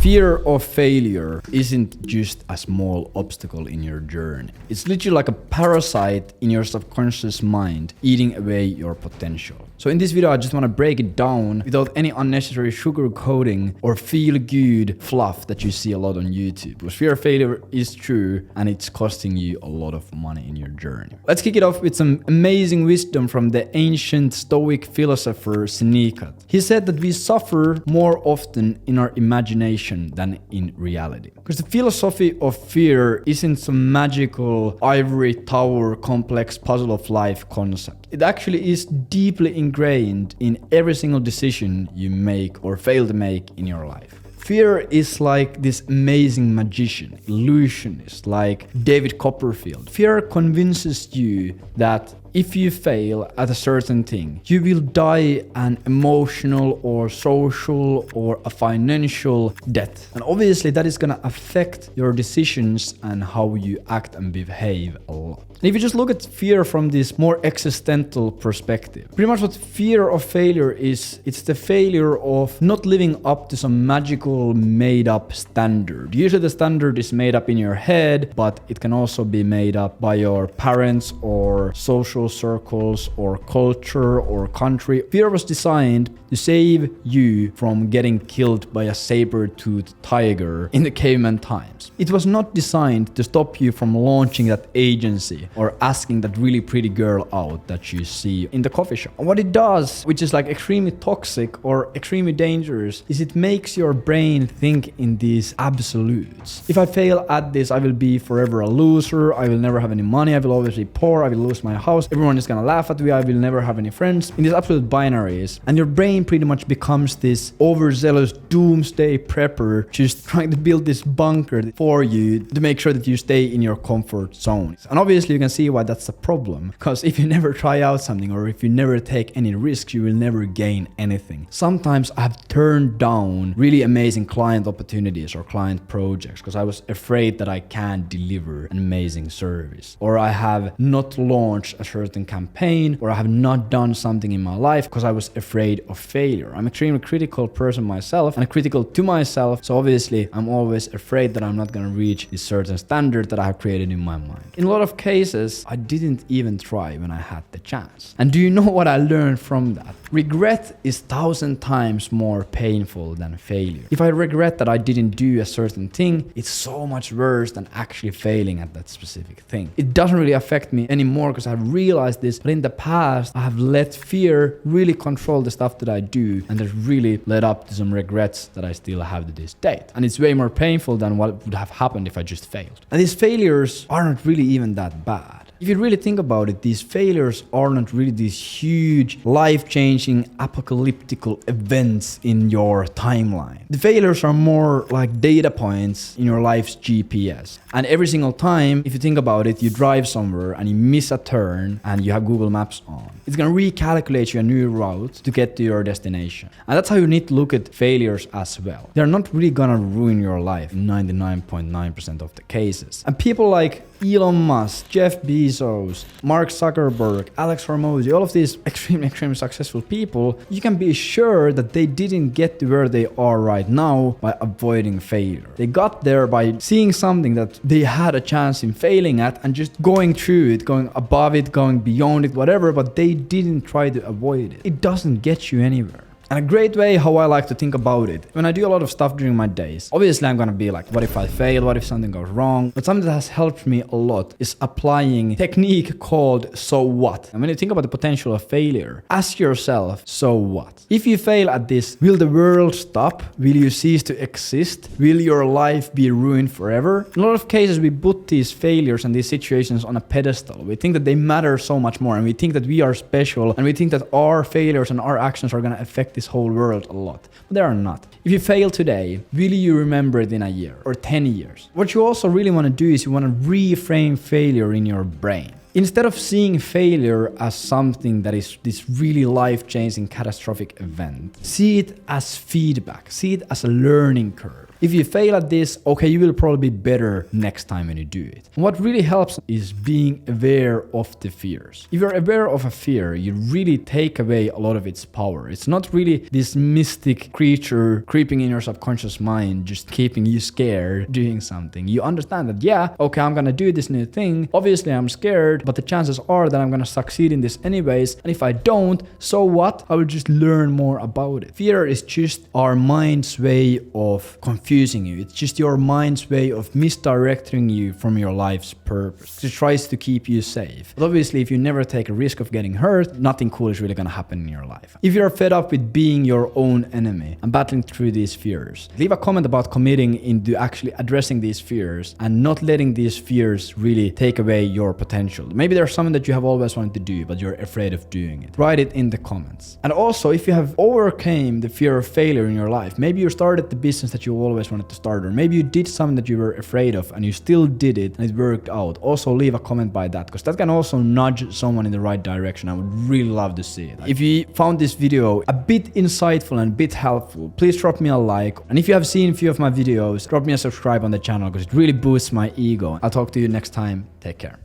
Fear of failure isn't just a small obstacle in your journey. It's literally like a parasite in your subconscious mind, eating away your potential. So in this video, I just want to break it down without any unnecessary sugarcoating or feel-good fluff that you see a lot on YouTube. Because fear of failure is true and it's costing you a lot of money in your journey. Let's kick it off with some amazing wisdom from the ancient Stoic philosopher Seneca. He said that we suffer more often in our imagination than in reality. Because the philosophy of fear isn't some magical ivory tower complex puzzle of life concept. It actually is deeply ingrained in every single decision you make or fail to make in your life. Fear is like this amazing magician, illusionist, like David Copperfield. Fear convinces you that if you fail at a certain thing, you will die an emotional or social or a financial death. And obviously that is gonna affect your decisions and how you act and behave a lot. And if you just look at fear from this more existential perspective, pretty much what fear of failure is, it's the failure of not living up to some magical made up standard. Usually the standard is made up in your head, but it can also be made up by your parents or social circles or culture or country. Fear was designed to save you from getting killed by a saber-toothed tiger in the caveman times. It was not designed to stop you from launching that agency or asking that really pretty girl out that you see in the coffee shop. And what it does, which is like extremely toxic or extremely dangerous, is it makes your brain think in these absolutes. If I fail at this, I will be forever a loser. I will never have any money. I will always be poor. I will lose my house. Everyone is gonna laugh at me. I will never have any friends. In these absolute binaries. And your brain pretty much becomes this overzealous doomsday prepper, just trying to build this bunker for you to make sure that you stay in your comfort zone. And obviously you can see why that's a problem. Because if you never try out something or if you never take any risks, you will never gain anything. Sometimes I have turned down really amazing client opportunities or client projects because I was afraid that I can't deliver an amazing service. Or I have not launched a certain campaign, or I have not done something in my life because I was afraid of failure. I'm an extremely critical person myself and critical to myself. So obviously I'm always afraid that I'm not going to reach this certain standard that I have created in my mind. In a lot of cases, I didn't even try when I had the chance. And do you know what I learned from that? Regret is 1,000 times more painful than failure. If I regret that I didn't do a certain thing, it's so much worse than actually failing at that specific thing. It doesn't really affect me anymore because I've realized this, but in the past, I have let fear really control the stuff that I do, and that really led up to some regrets that I still have to this date. And it's way more painful than what would have happened if I just failed. And these failures aren't really even that bad. If you really think about it, these failures are not really these huge, life-changing, apocalyptic events in your timeline. The failures are more like data points in your life's GPS. And every single time, if you think about it, you drive somewhere and you miss a turn and you have Google Maps on. It's gonna recalculate you a new route to get to your destination. And that's how you need to look at failures as well. They're not really gonna ruin your life in 99.9% of the cases. And people like Elon Musk, Jeff Bezos, Mark Zuckerberg, Alex Hormozy, all of these extremely successful people, you can be sure that they didn't get to where they are right now by avoiding failure. They got there by seeing something that they had a chance in failing at and just going through it, going above it, going beyond it, whatever, but they didn't try to avoid it. It doesn't get you anywhere. And a great way how I like to think about it, when I do a lot of stuff during my days, obviously I'm gonna be like, what if I fail? What if something goes wrong? But something that has helped me a lot is applying a technique called so what. And when you think about the potential of failure, ask yourself, so what? If you fail at this, will the world stop? Will you cease to exist? Will your life be ruined forever? In a lot of cases, we put these failures and these situations on a pedestal. We think that they matter so much more, and we think that we are special, and we think that our failures and our actions are gonna affect this whole world a lot, but they are not. If you fail today, will you remember it in a year or 10 years? What you also really want to do is you want to reframe failure in your brain. Instead of seeing failure as something that is this really life-changing catastrophic event, see it as feedback, see it as a learning curve. If you fail at this, okay, you will probably be better next time when you do it. And what really helps is being aware of the fears. If you're aware of a fear, you really take away a lot of its power. It's not really this mystic creature creeping in your subconscious mind, just keeping you scared doing something. You understand that, yeah, okay, I'm gonna do this new thing. Obviously, I'm scared, but the chances are that I'm gonna succeed in this anyways. And if I don't, so what? I will just learn more about it. Fear is just our mind's way of confusing you. It's just your mind's way of misdirecting you from your life's purpose. It tries to keep you safe. But obviously, if you never take a risk of getting hurt, nothing cool is really gonna happen in your life. If you're fed up with being your own enemy and battling through these fears, leave a comment about committing into actually addressing these fears and not letting these fears really take away your potential. Maybe there's something that you have always wanted to do, but you're afraid of doing it. Write it in the comments. And also, if you have overcame the fear of failure in your life, maybe you started the business that you always wanted to start, or maybe you did something that you were afraid of and you still did it and it worked out. Also leave a comment by that, because that can also nudge someone in the right direction. I would really love to see it. If you found this video a bit insightful and a bit helpful, please drop me a like. And if you have seen a few of my videos, drop me a subscribe on the channel, because it really boosts my ego. I'll talk to you next time. Take care.